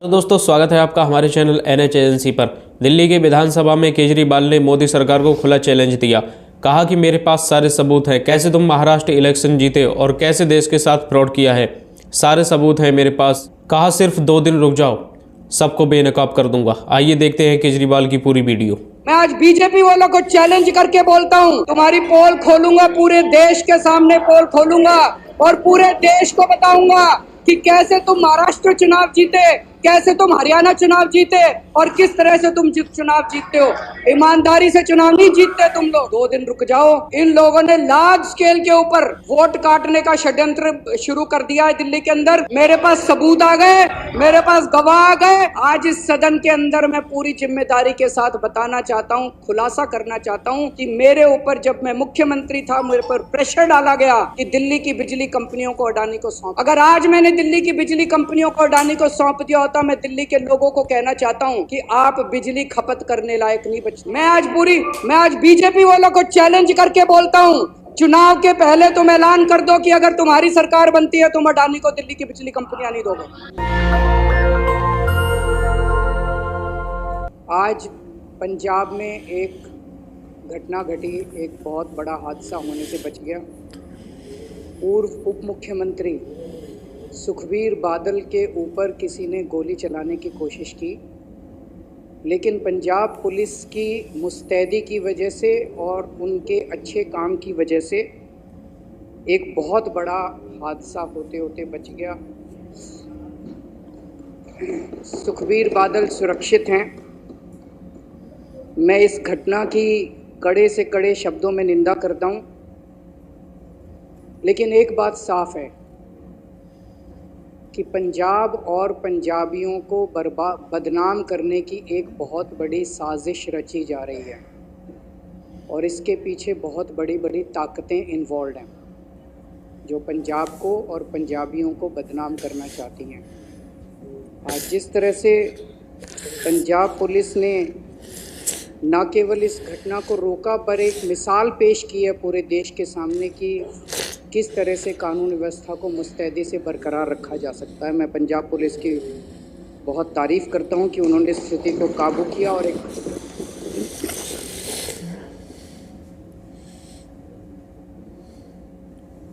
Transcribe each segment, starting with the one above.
तो दोस्तों स्वागत है आपका हमारे चैनल NH एजेंसी पर। दिल्ली के विधानसभा में केजरीवाल ने मोदी सरकार को खुला चैलेंज दिया। कहा कि मेरे पास सारे सबूत हैं, कैसे तुम महाराष्ट्र इलेक्शन जीते और कैसे देश के साथ फ्रॉड किया है, सारे सबूत हैं मेरे पास। कहा सिर्फ 2 दिन रुक जाओ, सबको बेनकाब कर दूंगा। आइए देखते हैं केजरीवाल की पूरी वीडियो। मैं आज बीजेपी वालों को चैलेंज करके बोलता हूं, तुम्हारी पोल खोलूंगा, पूरे देश के सामने पोल खोलूंगा और पूरे देश को बताऊंगा कि कैसे तुम महाराष्ट्र चुनाव जीते, कैसे तुम हरियाणा चुनाव जीते और किस तरह से तुम चुनाव जीतते हो। ईमानदारी से चुनाव नहीं जीतते तुम लोग। 2 दिन रुक जाओ। इन लोगों ने लार्ज स्केल के ऊपर वोट काटने का षड्यंत्र शुरू कर दिया है दिल्ली के अंदर। मेरे पास सबूत आ गए, मेरे पास गवाह आ गए। आज इस सदन के अंदर मैं पूरी जिम्मेदारी के साथ बताना चाहता हूँ, खुलासा करना चाहता हूँ कि मेरे ऊपर जब मैं मुख्यमंत्री था, मेरे पर प्रेशर डाला गया कि दिल्ली की बिजली कंपनियों को अडानी को सौंप। अगर आज मैंने दिल्ली की बिजली कंपनियों को अडानी को सौंप दिया होता, मैं दिल्ली के लोगों को कहना चाहता हूं कि आप बिजली खपत करने लायक नहीं बचे। मैं आज बीजेपी वालों को चैलेंज करके बोलता हूं, चुनाव के पहले तुम ऐलान कर दो कि अगर तुम्हारी सरकार बनती है तुम अडानी को दिल्ली की बिजली कंपनियां नहीं दोगे। आज पंजाब में एक घटना घटी, एक बहुत बड़ा हादसा होने से बच गया। पूर्व उप मुख्यमंत्री सुखबीर बादल के ऊपर किसी ने गोली चलाने की कोशिश की, लेकिन पंजाब पुलिस की मुस्तैदी की वजह से और उनके अच्छे काम की वजह से एक बहुत बड़ा हादसा होते होते बच गया। सुखबीर बादल सुरक्षित हैं। मैं इस घटना की कड़े से कड़े शब्दों में निंदा करता हूं, लेकिन एक बात साफ है कि पंजाब और पंजाबियों को बदनाम करने की एक बहुत बड़ी साजिश रची जा रही है और इसके पीछे बहुत बड़ी बड़ी ताकतें इन्वॉल्व हैं जो पंजाब को और पंजाबियों को बदनाम करना चाहती हैं। आज जिस तरह से पंजाब पुलिस ने न केवल इस घटना को रोका पर एक मिसाल पेश की है पूरे देश के सामने कि किस तरह से कानून व्यवस्था को मुस्तैदी से बरकरार रखा जा सकता है। मैं पंजाब पुलिस की बहुत तारीफ़ करता हूं कि उन्होंने स्थिति को काबू किया और एक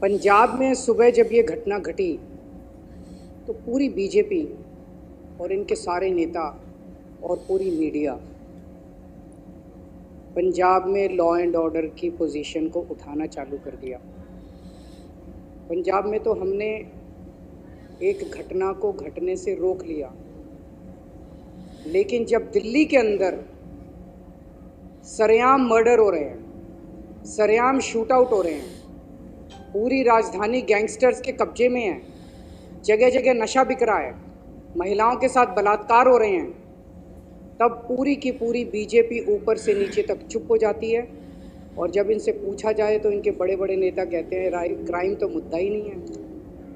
पंजाब में सुबह जब ये घटना घटी तो पूरी बीजेपी और इनके सारे नेता और पूरी मीडिया पंजाब में लॉ एंड ऑर्डर की पोजीशन को उठाना चालू कर दिया। पंजाब में तो हमने एक घटना को घटने से रोक लिया, लेकिन जब दिल्ली के अंदर सरेआम मर्डर हो रहे हैं, सरेआम शूट आउट हो रहे हैं, पूरी राजधानी गैंगस्टर्स के कब्जे में है, जगह जगह नशा बिक रहा है, महिलाओं के साथ बलात्कार हो रहे हैं, तब पूरी की पूरी बीजेपी ऊपर से नीचे तक चुप हो जाती है। और जब इनसे पूछा जाए तो इनके बड़े बड़े नेता कहते हैं क्राइम तो मुद्दा ही नहीं है,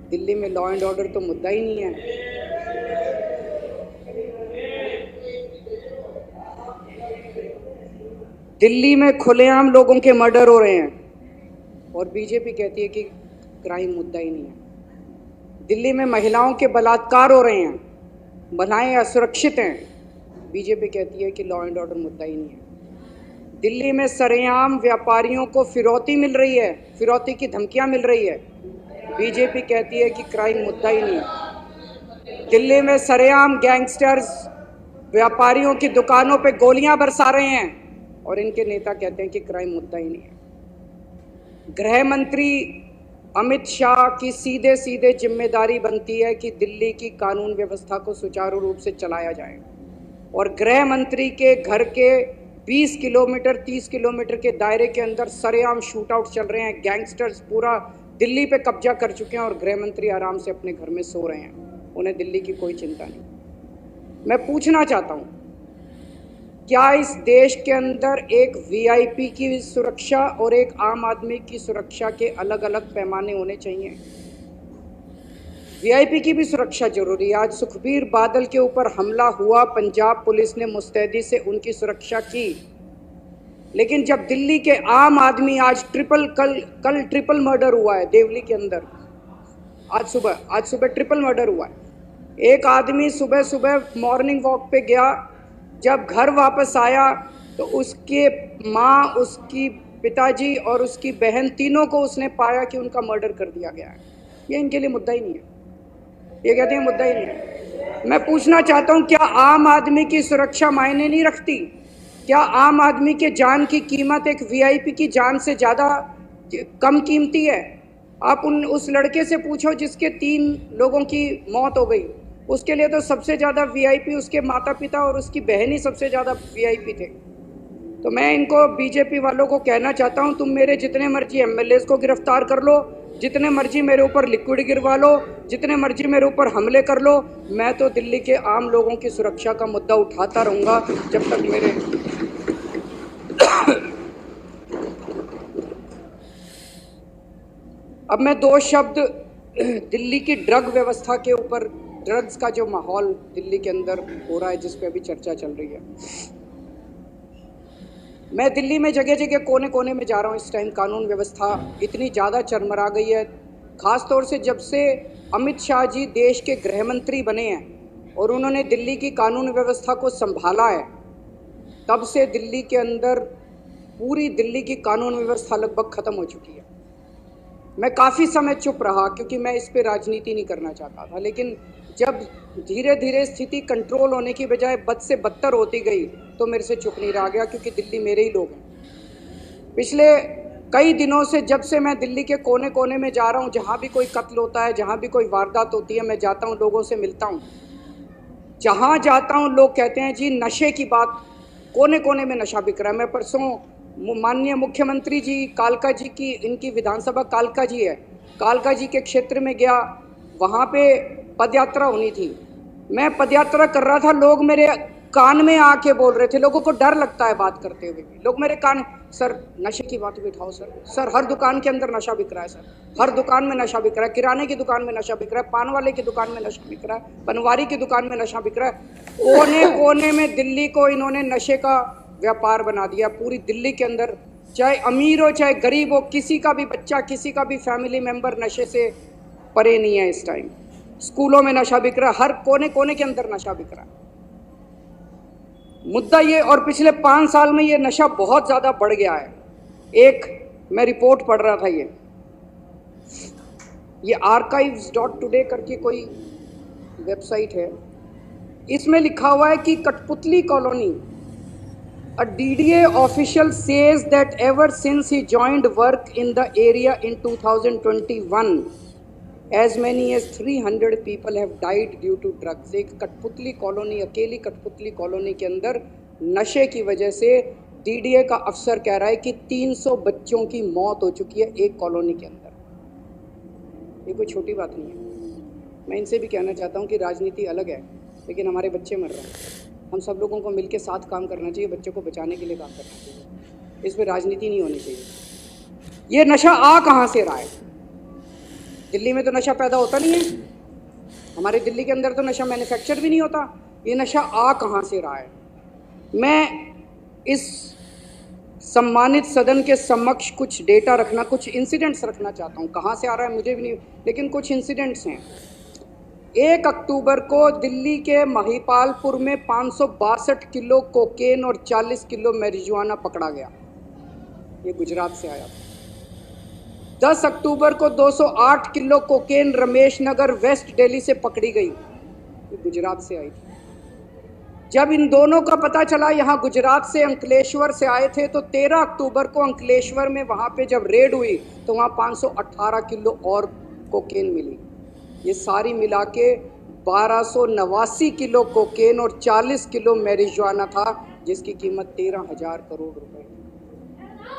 दिल्ली में लॉ एंड ऑर्डर तो मुद्दा ही नहीं है। दिल्ली में खुलेआम लोगों के मर्डर हो रहे हैं और बीजेपी कहती है कि क्राइम मुद्दा ही नहीं है। दिल्ली में महिलाओं के बलात्कार हो रहे हैं, महिलाएं असुरक्षित हैं, बीजेपी कहती है कि लॉ एंड ऑर्डर मुद्दा ही नहीं है। दिल्ली में सरेआम व्यापारियों को फिरौती मिल रही है, फिरौती की धमकियां मिल रही है, बीजेपी कहती है कि क्राइम मुद्दा ही नहीं है। दिल्ली में सरेआम गैंगस्टर्स व्यापारियों की दुकानों पे गोलियां बरसा रहे हैं और इनके नेता कहते हैं कि क्राइम मुद्दा ही नहीं है। गृह मंत्री अमित शाह की सीधे सीधे जिम्मेदारी बनती है कि दिल्ली की कानून व्यवस्था को सुचारू रूप से चलाया जाए और गृह मंत्री के घर के 20 किलोमीटर 30 किलोमीटर के दायरे के अंदर सरेआम शूट आउट चल रहे हैं। गैंगस्टर्स पूरा दिल्ली पे कब्जा कर चुके हैं और गृह मंत्री आराम से अपने घर में सो रहे हैं, उन्हें दिल्ली की कोई चिंता नहीं। मैं पूछना चाहता हूं, क्या इस देश के अंदर एक वीआईपी की सुरक्षा और एक आम आदमी की सुरक्षा के अलग अलग पैमाने होने चाहिए? वीआईपी की भी सुरक्षा जरूरी है। आज सुखबीर बादल के ऊपर हमला हुआ, पंजाब पुलिस ने मुस्तैदी से उनकी सुरक्षा की, लेकिन जब दिल्ली के आम आदमी आज कल ट्रिपल मर्डर हुआ है देवली के अंदर, आज सुबह ट्रिपल मर्डर हुआ है। एक आदमी सुबह सुबह मॉर्निंग वॉक पे गया, जब घर वापस आया तो उसके माँ, उसकी पिताजी और उसकी बहन तीनों को उसने पाया कि उनका मर्डर कर दिया गया है। ये इनके लिए मुद्दा ही नहीं है, ये कहते हैं मुद्दा ही नहीं है। मैं पूछना चाहता हूँ, क्या आम आदमी की सुरक्षा मायने नहीं रखती? क्या आम आदमी के जान की कीमत एक वीआईपी की जान से ज़्यादा कम कीमती है? आप उस लड़के से पूछो जिसके 3 लोगों की मौत हो गई, उसके लिए तो सबसे ज़्यादा वीआईपी उसके माता पिता और उसकी बहन ही सबसे ज़्यादा वीआईपी थे। तो मैं इनको, बीजेपी वालों को कहना चाहता हूं, तुम मेरे जितने मर्जी एमएलएस को गिरफ्तार कर लो, जितने मर्जी मेरे ऊपर लिक्विड गिरवा लो, जितने मर्जी मेरे ऊपर हमले कर लो, मैं तो दिल्ली के आम लोगों की सुरक्षा का मुद्दा उठाता रहूंगा जब तक मेरे अब मैं 2 शब्द दिल्ली की ड्रग व्यवस्था के ऊपर, ड्रग्स का जो माहौल दिल्ली के अंदर हो रहा है, जिस पे अभी चर्चा चल रही है। मैं दिल्ली में जगह जगह कोने कोने में जा रहा हूँ। इस टाइम कानून व्यवस्था इतनी ज़्यादा चरमरा गई है, ख़ास तौर से जब से अमित शाह जी देश के गृह मंत्री बने हैं और उन्होंने दिल्ली की कानून व्यवस्था को संभाला है, तब से दिल्ली के अंदर पूरी दिल्ली की कानून व्यवस्था लगभग ख़त्म हो चुकी है। मैं काफ़ी समय चुप रहा क्योंकि मैं इस पे राजनीति नहीं करना चाहता था, लेकिन जब धीरे धीरे स्थिति कंट्रोल होने की बजाय बद से बदतर होती गई तो मेरे से चुप नहीं रहा गया, क्योंकि दिल्ली मेरे ही लोग हैं। पिछले कई दिनों से जब से मैं दिल्ली के कोने कोने में जा रहा हूँ, जहाँ भी कोई कत्ल होता है, जहाँ भी कोई वारदात होती है, मैं जाता हूँ, लोगों से मिलता हूँ। जहाँ जाता हूँ लोग कहते हैं जी नशे की बात, कोने कोने में नशा बिक रहा है। मैं परसों माननीय मुख्यमंत्री जी, कालका जी की, इनकी विधानसभा कालका जी है, कालका जी के क्षेत्र में गया, वहाँ पे पदयात्रा होनी थी। मैं पदयात्रा कर रहा था, लोग मेरे कान में आके बोल रहे थे, लोगों को डर लगता है बात करते हुए भी, लोग मेरे कान, सर नशे की बात भी उठाओ सर, हर दुकान के अंदर नशा बिक रहा है सर, हर दुकान में नशा बिक रहा है, किराने की दुकान में नशा बिक रहा है, पान वाले की दुकान में नशा बिक रहा है, पनवारी की दुकान में नशा बिक रहा है। कोने कोने में दिल्ली को इन्होंने नशे का व्यापार बना दिया। पूरी दिल्ली के अंदर, चाहे अमीर हो चाहे गरीब हो, किसी का भी बच्चा, किसी का भी फैमिली मेंबर नशे से परे नहीं है। इस टाइम स्कूलों में नशा बिक रहा है, हर कोने कोने के अंदर नशा बिक रहा है। मुद्दा ये, और पिछले 5 साल में ये नशा बहुत ज़्यादा बढ़ गया है। एक मैं रिपोर्ट पढ़ रहा था, ये archives.today करके कोई वेबसाइट है, इसमें लिखा हुआ है कि कठपुतली colony, a DDA official says that ever since he joined work in the area in 2021, as many as 300 people have died due to drugs। एक कठपुतली कॉलोनी, अकेली कठपुतली कॉलोनी के अंदर नशे की वजह से DDA का अफसर कह रहा है कि 300 बच्चों की मौत हो चुकी है एक कॉलोनी के अंदर। ये कोई छोटी बात नहीं है। मैं इनसे भी कहना चाहता हूँ कि राजनीति अलग है, लेकिन हमारे बच्चे मर रहे हैं, हम सब लोगों को मिलकर साथ काम करना चाहिए, बच्चों को बचाने के लिए काम करना चाहिए, इस पर राजनीति नहीं होनी चाहिए। ये नशा आ कहाँ से रहा है? दिल्ली में तो नशा पैदा होता नहीं है, हमारे दिल्ली के अंदर तो नशा मैन्युफैक्चर भी नहीं होता। ये नशा आ कहाँ से रहा है? मैं इस सम्मानित सदन के समक्ष कुछ डेटा रखना, कुछ इंसिडेंट्स रखना चाहता हूँ। कहाँ से आ रहा है मुझे भी नहीं, लेकिन कुछ इंसिडेंट्स हैं। 1 अक्टूबर को दिल्ली के महिपालपुर में 562 किलो कोकेन और 40 किलो मैरिजुआना पकड़ा गया, ये गुजरात से आया था। 10 अक्टूबर को 208 kilo cocaine Ramesh Nagar waste Delhi से पकड़ी गई, ये गुजरात से आई थी। जब इन दोनों का पता चला, यहाँ गुजरात से अंकलेश्वर से आए थे, तो 13 अक्टूबर को अंकलेश्वर में वहाँ पे जब रेड हुई तो वहाँ 518 किलो और कोकेन मिली। ये सारी मिला के 1289 किलो कोकेन और 40 किलो मैरिजुआना था, जिसकी कीमत 13,000 करोड़ रुपए,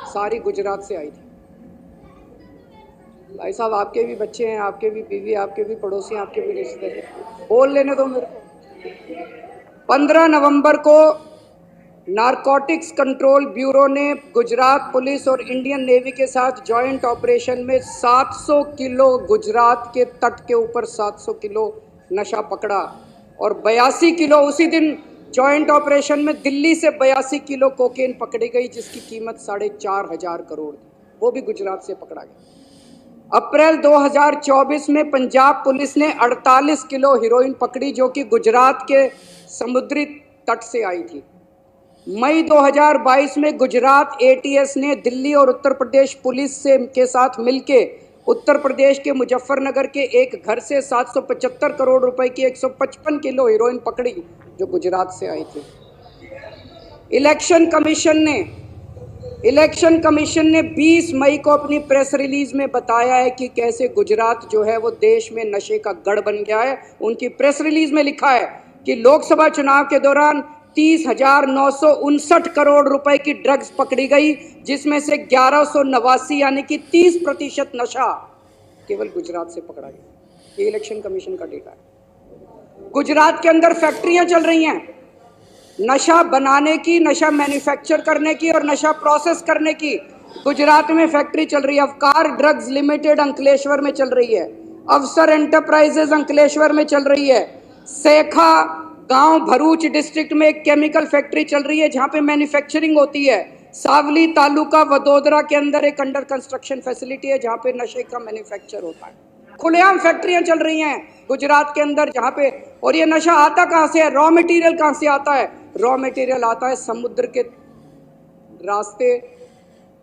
सारी गुजरात से आई थी। भाई साहब, आपके भी बच्चे हैं, आपके भी बीवी, आपके भी पड़ोसी, आपके भी रिश्तेदार, बोल लेने दो मेरे को। 15 नवंबर को नारकोटिक्स कंट्रोल ब्यूरो ने गुजरात पुलिस और इंडियन नेवी के साथ जॉइंट ऑपरेशन में 700 किलो, गुजरात के तट के ऊपर 700 किलो नशा पकड़ा, और 82 किलो उसी दिन जॉइंट ऑपरेशन में दिल्ली से 82 किलो कोकेन पकड़ी गई, जिसकी कीमत 4,500 करोड़ थी, वो भी गुजरात से पकड़ा गया। अप्रैल 2024 में पंजाब पुलिस ने 48 किलो हेरोइन पकड़ी जो कि गुजरात के समुद्री तट से आई थी। मई 2022 में गुजरात एटीएस ने दिल्ली और उत्तर प्रदेश पुलिस के साथ मिलके उत्तर प्रदेश के मुजफ्फरनगर के एक घर से 775 करोड़ रुपए की 155 किलो हेरोइन पकड़ी जो गुजरात से आई थी। इलेक्शन कमीशन ने 20 मई को अपनी प्रेस रिलीज में बताया है कि कैसे गुजरात जो है वो देश में नशे का गढ़ बन गया है। उनकी प्रेस रिलीज में लिखा है कि लोकसभा चुनाव के दौरान 30,959 करोड़ रुपए की ड्रग्स पकड़ी गई, जिसमें से 1189 यानी कि 30% नशा केवल गुजरात से पकड़ा गया। ये इलेक्शन कमीशन का डेटा है। गुजरात के अंदर फैक्ट्रियां चल रही हैं नशा बनाने की, नशा मैन्युफैक्चर करने की और नशा प्रोसेस करने की। गुजरात में फैक्ट्री चल रही है। अवकार ड्रग्स लिमिटेड अंकलेश्वर में चल रही है। अवसर एंटरप्राइजेज अंकलेश्वर में चल रही है। सेखा गांव भरूच डिस्ट्रिक्ट में एक केमिकल फैक्ट्री चल रही है जहां पे मैन्युफैक्चरिंग होती है। सावली तालुका वडोदरा के अंदर एक अंडर कंस्ट्रक्शन फैसिलिटी है जहां पे नशे का मैन्युफैक्चर होता है। खुलेआम फैक्ट्रियां चल रही हैं गुजरात के अंदर जहां पे, और ये नशा आता कहां से है? रॉ मटेरियल कहां से आता है? रॉ मटेरियल आता है समुद्र के रास्ते।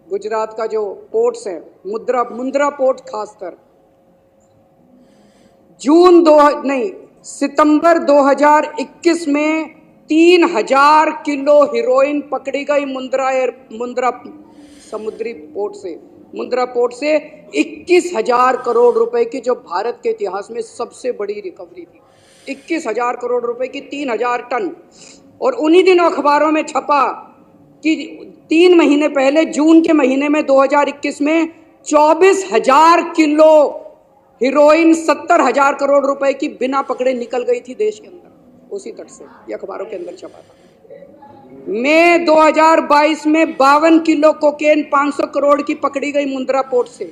गुजरात का जो पोर्ट्स है, मुंद्रा पोर्ट खासकर, सितंबर 2021 में 3000 किलो हेरोइन पकड़ी गई मुंद्रा समुद्री पोर्ट से। मुंद्रा पोर्ट से 21,000 करोड़ रुपए की, जो भारत के इतिहास में सबसे बड़ी रिकवरी थी। 21,000 करोड़ रुपए की 3,000 टन। और उन्हीं दिनों अखबारों में छपा कि 3 महीने पहले जून के महीने में 2021 में 24,000 किलो हीरोइन 70,000 करोड़ रुपए की बिना पकड़े निकल गई थी देश के अंदर, उसी तट से। ये अखबारों के अंदर छपा था। मई 2022 में 52 किलो कोकेन 500 करोड़ की पकड़ी गई मुंद्रा पोर्ट से।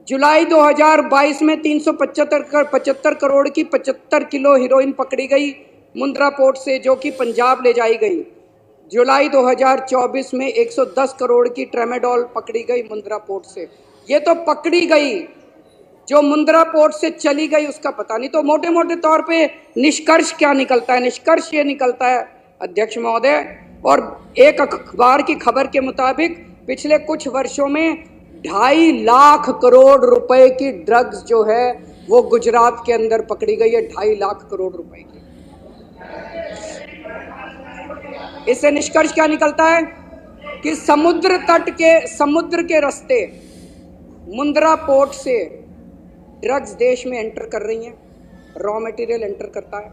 जुलाई 2022 में 375 करोड़ की 75 किलो हीरोइन पकड़ी गई मुंद्रा पोर्ट से, जो कि पंजाब ले जाई गई। जुलाई 2024 में 110 करोड़ की ट्रेमेडोल पकड़ी गई मुंद्रा पोर्ट से। ये तो पकड़ी गई, जो मुंद्रा पोर्ट से चली गई उसका पता नहीं। तो मोटे मोटे तौर पे निष्कर्ष क्या निकलता है? निष्कर्ष ये निकलता है अध्यक्ष महोदय, और एक अखबार की खबर के मुताबिक पिछले कुछ वर्षों में 2.5 लाख करोड़ रुपए की ड्रग्स जो है वो गुजरात के अंदर पकड़ी गई है। 2.5 लाख करोड़ रुपए की। इससे निष्कर्ष क्या निकलता है कि समुद्र के रास्ते मुंद्रा पोर्ट से ड्रग्स देश में एंटर कर रही हैं, रॉ मटेरियल एंटर करता है।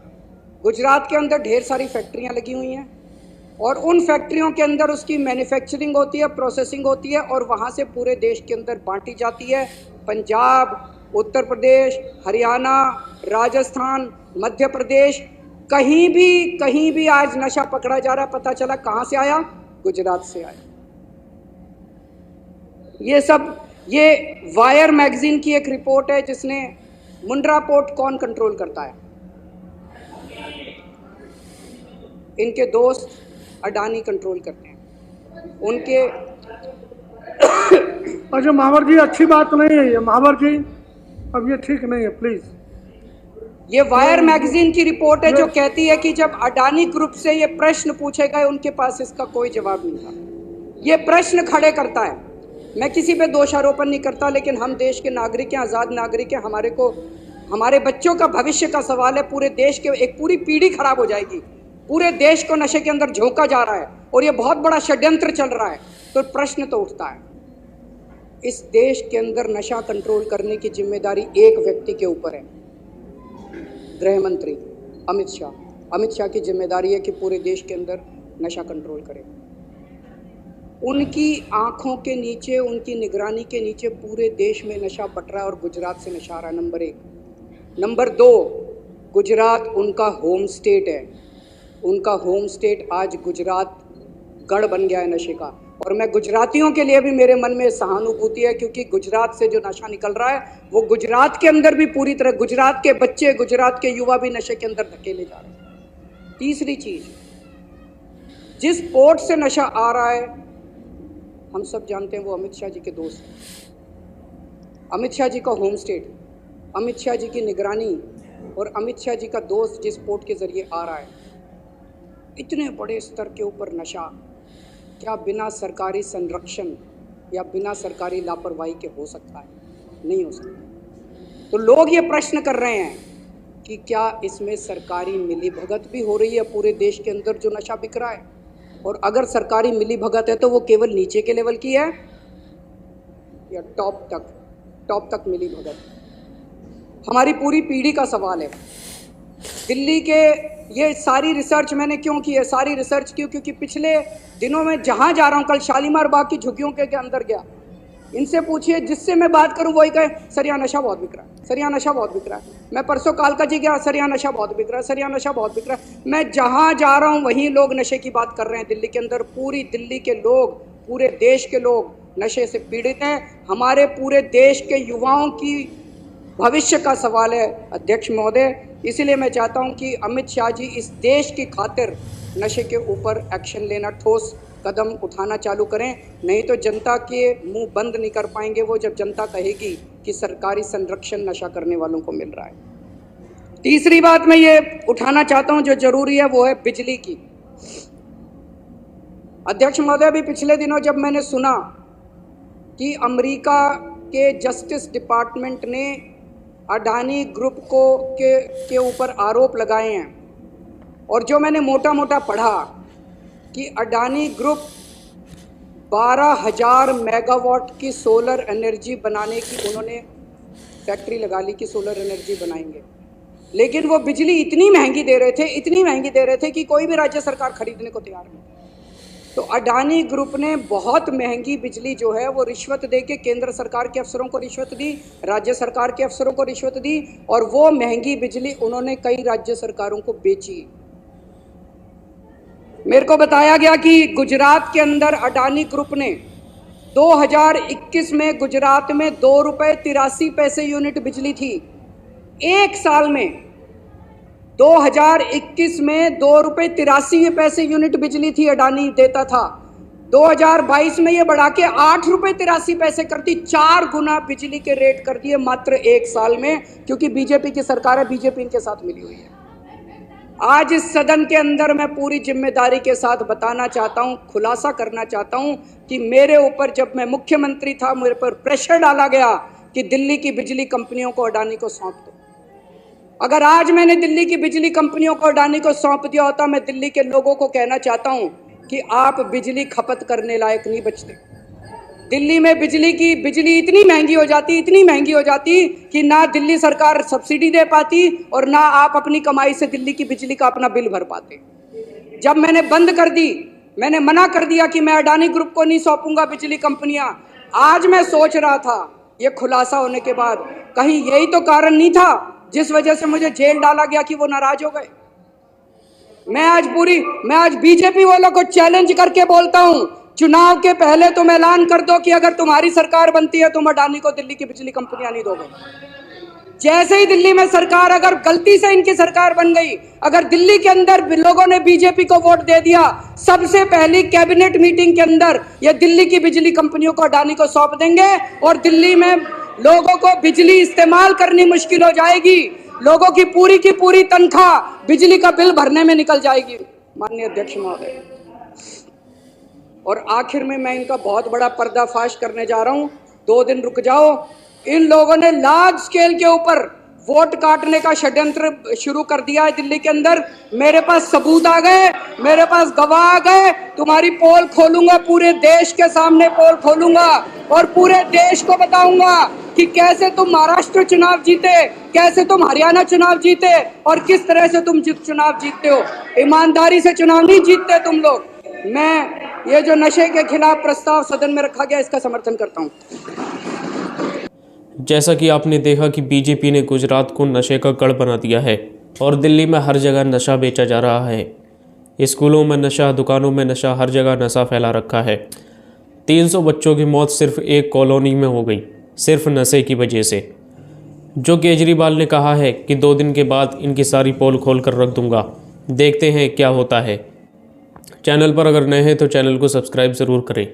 गुजरात के अंदर ढेर सारी फैक्ट्रियां लगी हुई हैं और उन फैक्ट्रियों के अंदर उसकी मैन्युफैक्चरिंग होती है, प्रोसेसिंग होती है और वहां से पूरे देश के अंदर बांटी जाती है। पंजाब, उत्तर प्रदेश, हरियाणा, राजस्थान, मध्य प्रदेश, कहीं भी आज नशा पकड़ा जा रहा है। पता चला कहां से आया? गुजरात से आया। ये वायर मैगजीन की एक रिपोर्ट है जिसने मुंद्रा पोर्ट कौन कंट्रोल करता है? इनके दोस्त अडानी कंट्रोल करते हैं। उनके अच्छा महावर जी, अच्छी बात नहीं है ये महावर जी, अब ये ठीक नहीं है प्लीज। ये वायर मैगजीन की रिपोर्ट है जो कहती है कि जब अडानी ग्रुप से ये प्रश्न पूछे गए उनके पास इसका कोई जवाब नहीं था। ये प्रश्न खड़े करता है। मैं किसी पे दोषारोपण नहीं करता, लेकिन हम देश के नागरिक हैं, आज़ाद नागरिक हैं। हमारे बच्चों का भविष्य का सवाल है। पूरे देश के एक पूरी पीढ़ी खराब हो जाएगी। पूरे देश को नशे के अंदर झोंका जा रहा है और ये बहुत बड़ा षड्यंत्र चल रहा है। तो प्रश्न तो उठता है, इस देश के अंदर नशा कंट्रोल करने की जिम्मेदारी एक व्यक्ति के ऊपर है, गृह मंत्री अमित शाह। अमित शाह की जिम्मेदारी है कि पूरे देश के अंदर नशा कंट्रोल करें। उनकी आंखों के नीचे, उनकी निगरानी के नीचे पूरे देश में नशा बट रहा है और गुजरात से नशा आ रहा है। नंबर 1। नंबर 2, गुजरात उनका होम स्टेट है। उनका होम स्टेट आज गुजरात गढ़ बन गया है नशे का। और मैं गुजरातियों के लिए भी मेरे मन में सहानुभूति है, क्योंकि गुजरात से जो नशा निकल रहा है वो गुजरात के अंदर भी पूरी तरह, गुजरात के बच्चे, गुजरात के युवा भी नशे के अंदर धकेले जा रहे हैं। तीसरी चीज, जिस पोर्ट से नशा आ रहा है हम सब जानते हैं, वो अमित शाह जी के दोस्त हैं। अमित शाह जी का होम स्टेट, अमित शाह जी की निगरानी और अमित शाह जी का दोस्त जिस पोर्ट के ज़रिए आ रहा है, इतने बड़े स्तर के ऊपर नशा क्या बिना सरकारी संरक्षण या बिना सरकारी लापरवाही के हो सकता है? नहीं हो सकता। तो लोग ये प्रश्न कर रहे हैं कि क्या इसमें सरकारी मिलीभगत भी हो रही है पूरे देश के अंदर जो नशा बिक रहा है? और अगर सरकारी मिलीभगत है तो वो केवल नीचे के लेवल की है या टॉप तक मिलीभगत? हमारी पूरी पीढ़ी का सवाल है। दिल्ली के ये सारी रिसर्च मैंने क्यों की है? सारी रिसर्च क्यों? क्योंकि पिछले दिनों में जहाँ जा रहा हूँ, कल शालीमार बाग की झुग्गियों के अंदर गया, इनसे पूछिए, जिससे मैं बात करूं वही कहे सर यहाँ नशा बहुत बिक रहा है, सर यहाँ नशा बहुत बिक रहा है। मैं परसों कालका जी गया, सर यहाँ नशा बहुत बिक रहा है, सर यहाँ नशा बहुत बिक रहा है। मैं जहाँ जा रहा हूँ वहीं लोग नशे की बात कर रहे हैं। दिल्ली के अंदर पूरी दिल्ली के लोग, पूरे देश के लोग नशे से पीड़ित हैं। हमारे पूरे देश के युवाओं की भविष्य का सवाल है अध्यक्ष महोदय। इसलिए मैं चाहता हूँ कि अमित शाह जी इस देश की खातिर नशे के ऊपर एक्शन लेना, ठोस कदम उठाना चालू करें। नहीं तो जनता के मुंह बंद नहीं कर पाएंगे वो, जब जनता कहेगी कि सरकारी संरक्षण नशा करने वालों को मिल रहा है। तीसरी बात मैं ये उठाना चाहता हूं जो जरूरी है, वो है बिजली की। अध्यक्ष महोदय, अभी पिछले दिनों जब मैंने सुना कि अमेरिका के जस्टिस डिपार्टमेंट ने अडानी ग्रुप के ऊपर आरोप लगाए हैं, और जो मैंने मोटा मोटा पढ़ा कि अडानी ग्रुप 12,000 मेगावाट की सोलर एनर्जी बनाने की उन्होंने फैक्ट्री लगा ली कि सोलर एनर्जी बनाएंगे, लेकिन वो बिजली इतनी महंगी दे रहे थे कि कोई भी राज्य सरकार खरीदने को तैयार नहीं। तो अडानी ग्रुप ने बहुत महंगी बिजली जो है वो रिश्वत दे के केंद्र सरकार के अफसरों को रिश्वत दी, राज्य सरकार के अफसरों को रिश्वत दी, और वो महंगी बिजली उन्होंने कई राज्य सरकारों को बेची। मेरे को बताया गया कि गुजरात के अंदर अडानी ग्रुप ने 2021 में गुजरात में 2 रुपये 83 पैसे यूनिट बिजली थी। एक साल में 2021 में 2 रुपये 83 पैसे यूनिट बिजली थी अडानी देता था। 2022 में ये बढ़ा के 8 रुपये 83 पैसे कर दी, 4 गुना बिजली के रेट कर दिए मात्र एक साल में, क्योंकि बीजेपी की सरकार है, बीजेपी इनके साथ मिली हुई है। आज इस सदन के अंदर मैं पूरी जिम्मेदारी के साथ बताना चाहता हूं, खुलासा करना चाहता हूं कि मेरे ऊपर जब मैं मुख्यमंत्री था, मेरे पर प्रेशर डाला गया कि दिल्ली की बिजली कंपनियों को अडानी को सौंप दो। अगर आज मैंने दिल्ली की बिजली कंपनियों को अडानी को सौंप दिया होता, मैं दिल्ली के लोगों को कहना चाहता हूं कि आप बिजली खपत करने लायक नहीं बचते। दिल्ली में बिजली इतनी महंगी हो जाती कि ना दिल्ली सरकार सब्सिडी दे पाती और ना आप अपनी कमाई से दिल्ली की बिजली का अपना बिल भर पाते। जब मैंने बंद कर दी, मैंने मना कर दिया कि मैं अडानी ग्रुप को नहीं सौंपूंगा बिजली कंपनियां। आज मैं सोच रहा था ये खुलासा होने के बाद, कहीं यही तो कारण नहीं था जिस वजह से मुझे जेल डाला गया कि वो नाराज हो गए। मैं आज बीजेपी वालों को चैलेंज करके बोलता हूं, चुनाव के पहले तुम ऐलान कर दो कि अगर तुम्हारी सरकार बनती है तुम अडानी को दिल्ली की बिजली कंपनियां नहीं दोगे। जैसे ही दिल्ली में सरकार, अगर गलती से इनकी सरकार बन गई, अगर दिल्ली के अंदर लोगों ने बीजेपी को वोट दे दिया, सबसे पहली कैबिनेट मीटिंग के अंदर ये दिल्ली की बिजली कंपनियों को अडानी को सौंप देंगे और दिल्ली में लोगों को बिजली इस्तेमाल करनी मुश्किल हो जाएगी। लोगों की पूरी तनख्वाह बिजली का बिल भरने में निकल जाएगी। माननीय अध्यक्ष महोदय, और आखिर में मैं इनका बहुत बड़ा पर्दाफाश करने जा रहा हूं, 2 दिन रुक जाओ। इन लोगों ने लार्ज स्केल के ऊपर वोट काटने का षड्यंत्र शुरू कर दिया है दिल्ली के अंदर। मेरे पास सबूत आ गए, मेरे पास गवाह आ गए। तुम्हारी पोल खोलूंगा, पूरे देश के सामने पोल खोलूंगा और पूरे देश को बताऊंगा कि कैसे तुम महाराष्ट्र चुनाव जीते, कैसे तुम हरियाणा चुनाव जीते और किस तरह से तुम चुनाव जीतते हो। ईमानदारी से चुनाव नहीं जीतते तुम लोग। मैं ये जो नशे के खिलाफ प्रस्ताव सदन में रखा गया, इसका समर्थन करता हूँ। जैसा कि आपने देखा कि बीजेपी ने गुजरात को नशे का गढ़ बना दिया है और दिल्ली में हर जगह नशा बेचा जा रहा है। स्कूलों में नशा, दुकानों में नशा, हर जगह नशा फैला रखा है। 300 बच्चों की मौत सिर्फ एक कॉलोनी में हो गई, सिर्फ नशे की वजह से। जो केजरीवाल ने कहा है कि 2 दिन के बाद इनकी सारी पोल खोल कर रख दूंगा। देखते हैं क्या होता है। चैनल पर अगर नए हैं तो चैनल को सब्सक्राइब ज़रूर करें।